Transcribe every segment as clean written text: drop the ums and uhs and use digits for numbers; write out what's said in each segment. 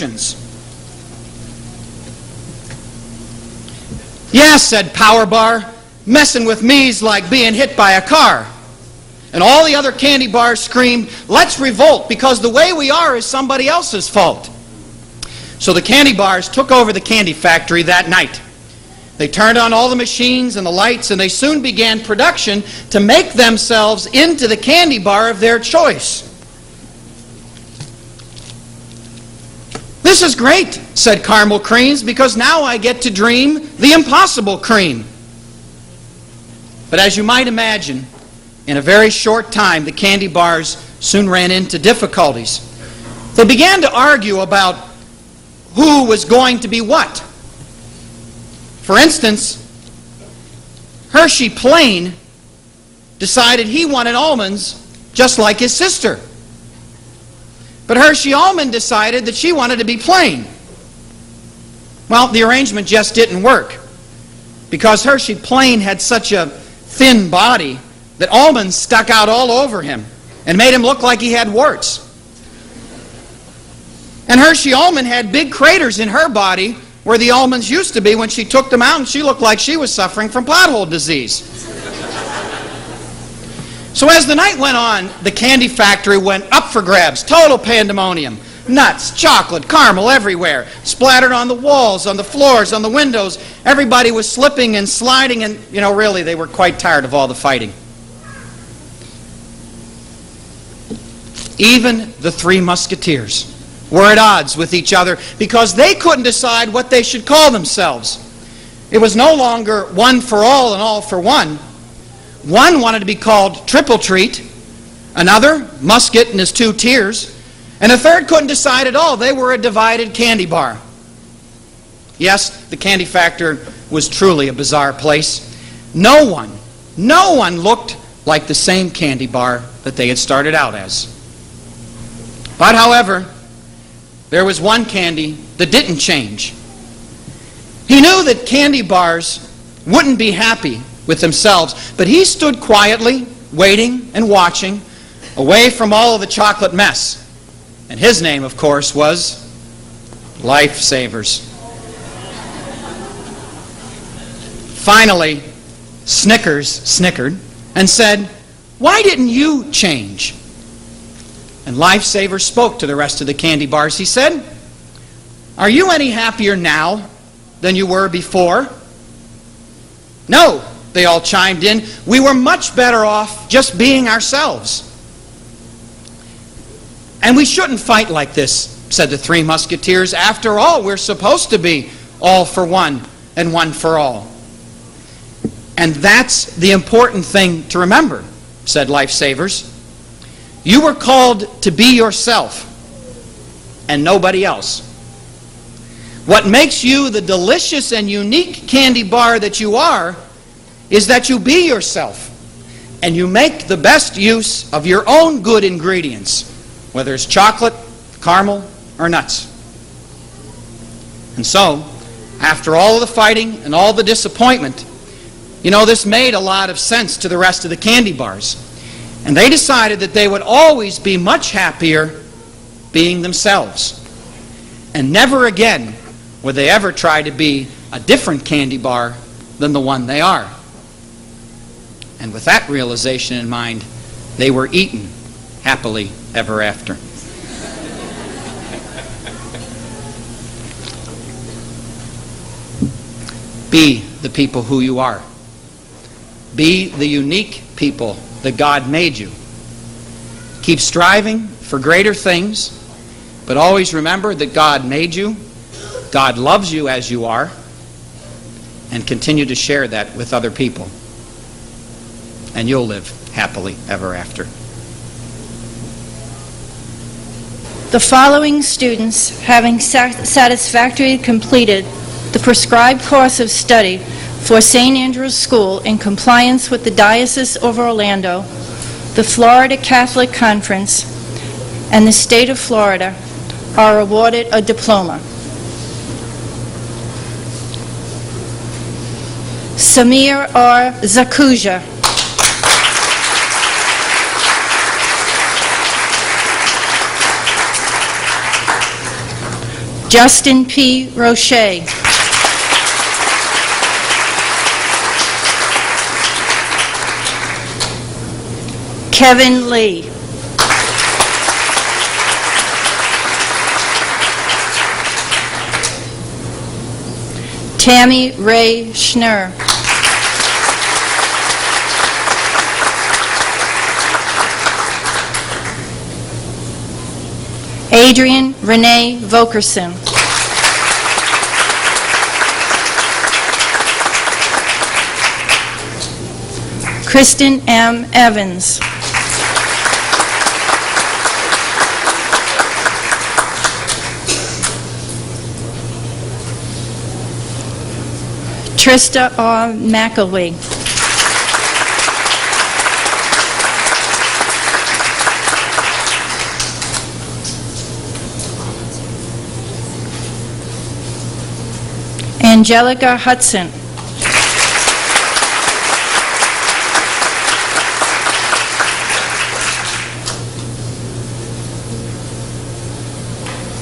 restrictions. "Yes," said Power Bar, "messing with me's like being hit by a car." And all the other candy bars screamed, "Let's revolt, because the way we are is somebody else's fault." So the candy bars took over the candy factory that night. They turned on all the machines and the lights, and they soon began production to make themselves into the candy bar of their choice. "This is great," said Caramel Creams, "because now I get to dream the impossible cream." But as you might imagine, in a very short time, the candy bars soon ran into difficulties. They began to argue about who was going to be what. For instance, Hershey Plain decided he wanted almonds just like his sister. But Hershey Almond decided that she wanted to be plain. Well, the arrangement just didn't work, because Hershey Plain had such a thin body that almonds stuck out all over him and made him look like he had warts. And Hershey Almond had big craters in her body where the almonds used to be when she took them out, and she looked like she was suffering from pothole disease. So as the night went on, the candy factory went up for grabs, total pandemonium. Nuts, chocolate, caramel everywhere, splattered on the walls, on the floors, on the windows. Everybody was slipping and sliding, and, really, they were quite tired of all the fighting. Even the Three Musketeers were at odds with each other because they couldn't decide what they should call themselves. It was no longer one for all and all for one. One wanted to be called Triple Treat, another Musket and his Two Tears, and a third couldn't decide at all. They were a divided candy bar. Yes, the candy factory was truly a bizarre place. No one looked like the same candy bar that they had started out as. But, however, there was one candy that didn't change. He knew that candy bars wouldn't be happy with themselves, but he stood quietly, waiting and watching, away from all of the chocolate mess. And his name, of course, was Lifesavers. Finally, Snickers snickered and said, "Why didn't you change?" And Lifesaver spoke to the rest of the candy bars. He said, "Are you any happier now than you were before?" "No," they all chimed in. "We were much better off just being ourselves." "And we shouldn't fight like this," said the Three Musketeers. "After all, we're supposed to be all for one and one for all." "And that's the important thing to remember," said Lifesavers. "You were called to be yourself and nobody else. What makes you the delicious and unique candy bar that you are is that you be yourself and you make the best use of your own good ingredients, whether it's chocolate, caramel, or nuts." And so, after all of the fighting and all the disappointment, this made a lot of sense to the rest of the candy bars. And they decided that they would always be much happier being themselves. And never again would they ever try to be a different candy bar than the one they are. And with that realization in mind, they were eaten happily ever after. Be the people who you are. Be the unique people that God made you. Keep striving for greater things, but always remember that God made you, God loves you as you are, and continue to share that with other people. And you'll live happily ever after. The following students, having satisfactorily completed the prescribed course of study for St.Andrews School in compliance with the Diocese of Orlando, the Florida Catholic Conference, and the state of Florida, are awarded a diploma. Samir R. Zakuja. Justin P. Roche. Kevin Lee. Tammy Ray Schnur. Adrian Renee Vokerson. Kristen M. Evans. Trista R. McElwee. Angelica Hudson.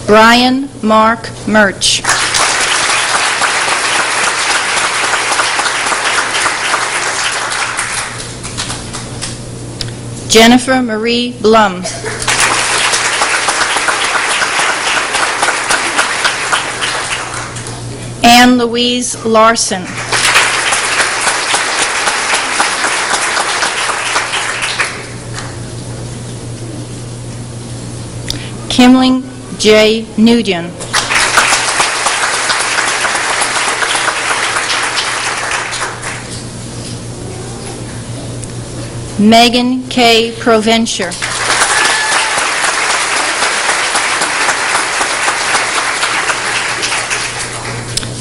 Brian Mark Murch. Jennifer Marie Blum. Anne Louise Larson. Kimling J. Nugent. Megan K. Provencher.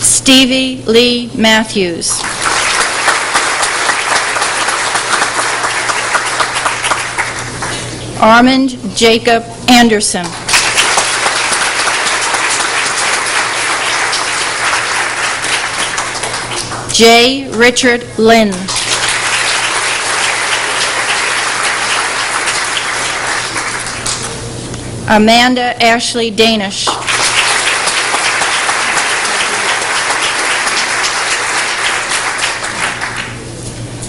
Stevie Lee Matthews. Armand Jacob Anderson. J. Richard Lynn. Amanda Ashley Danish.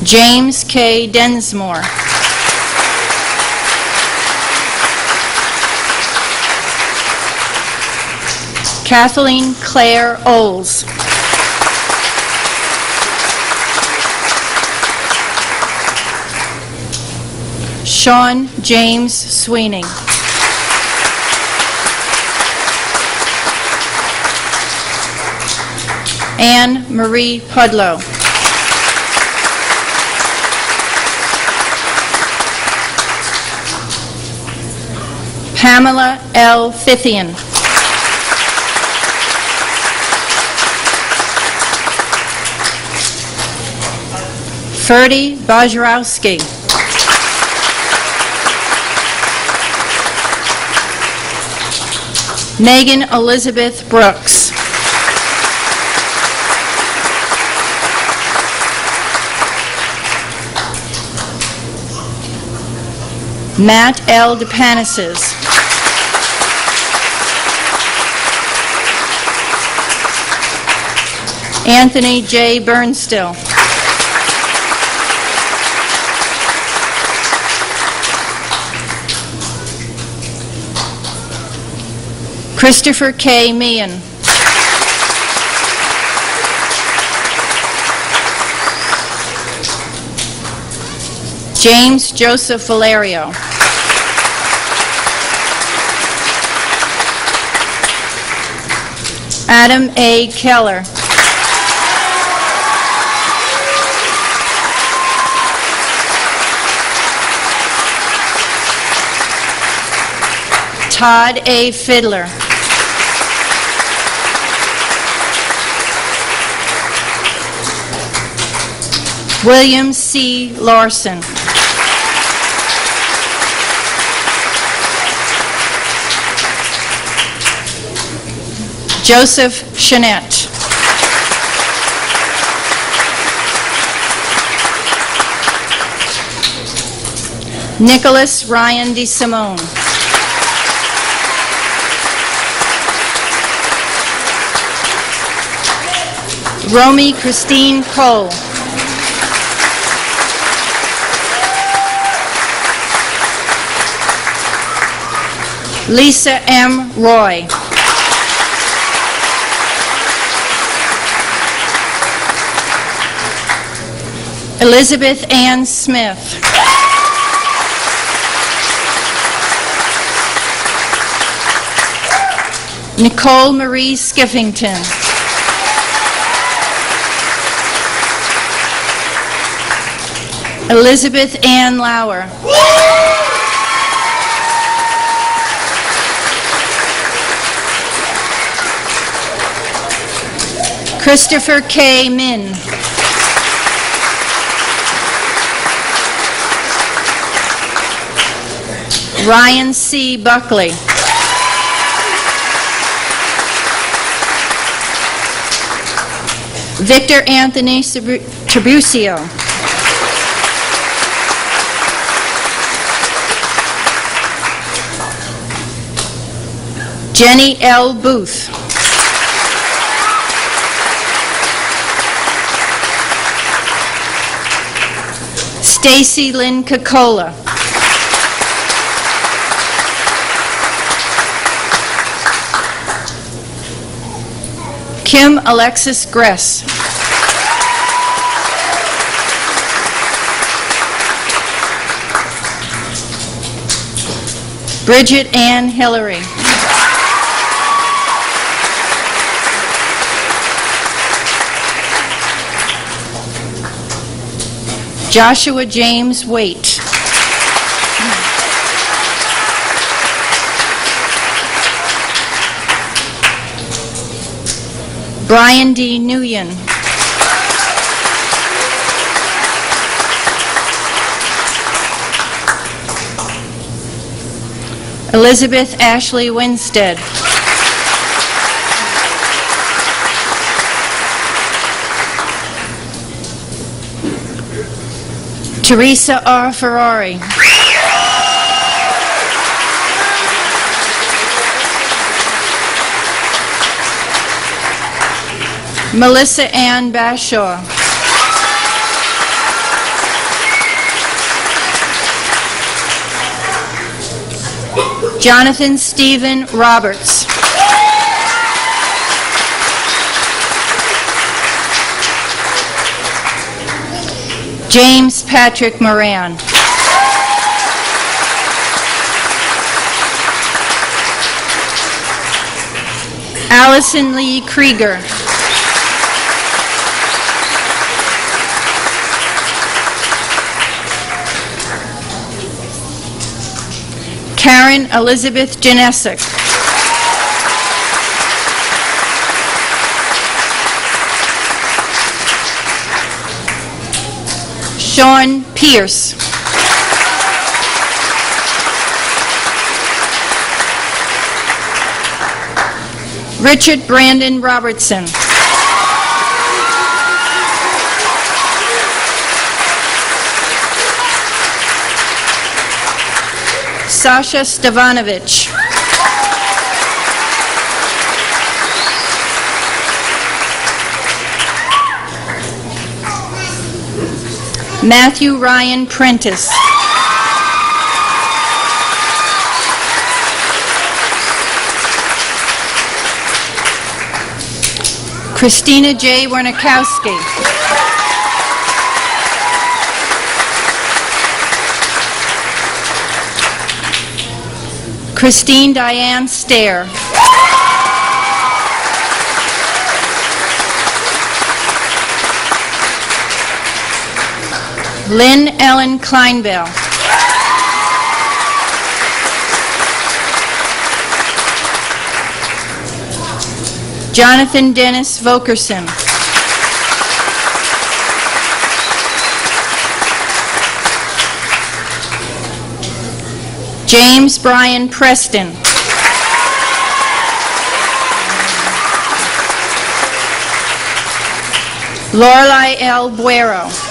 James K. Densmore. Kathleen Claire Oles. Sean James Sweeney. Anne Marie Pudlow. Pamela L. Fithian. Ferdy Bajrowski. Megan Elizabeth Brooks. Matt L. DePanises. Anthony J. Burnstill. Christopher K. Meehan. James Joseph Valerio. Adam A. Keller. Todd A. Fiddler. William C. Larson. Joseph Chanette. Nicholas Ryan DeSimone. Romy Christine Cole. Lisa M. Roy. Elizabeth Ann Smith. Nicole Marie Skiffington. Elizabeth Ann Lauer. Christopher K. Min. Ryan C. Buckley. Victor Anthony Tribusio. Jenny L. Booth. Stacy Lynn Cocola. Kim Alexis Gress. Bridget Ann Hillary. Joshua James Waite. Brian D. Nguyen. Elizabeth Ashley Winstead. Teresa R. Ferrari. Melissa Ann Bashaw. Jonathan Stephen Roberts. James Patrick Moran. Allison Lee Krieger. Karen Elizabeth Janesic. Sean Pierce. Richard Brandon Robertson. Sasha Stavanovich. Matthew Ryan Prentice. Christina J. Wernikowski. Christine Diane Stair. Lynn Ellen Kleinbell. Jonathan Dennis Vokerson. James Brian Preston. Lorelei L. Buero.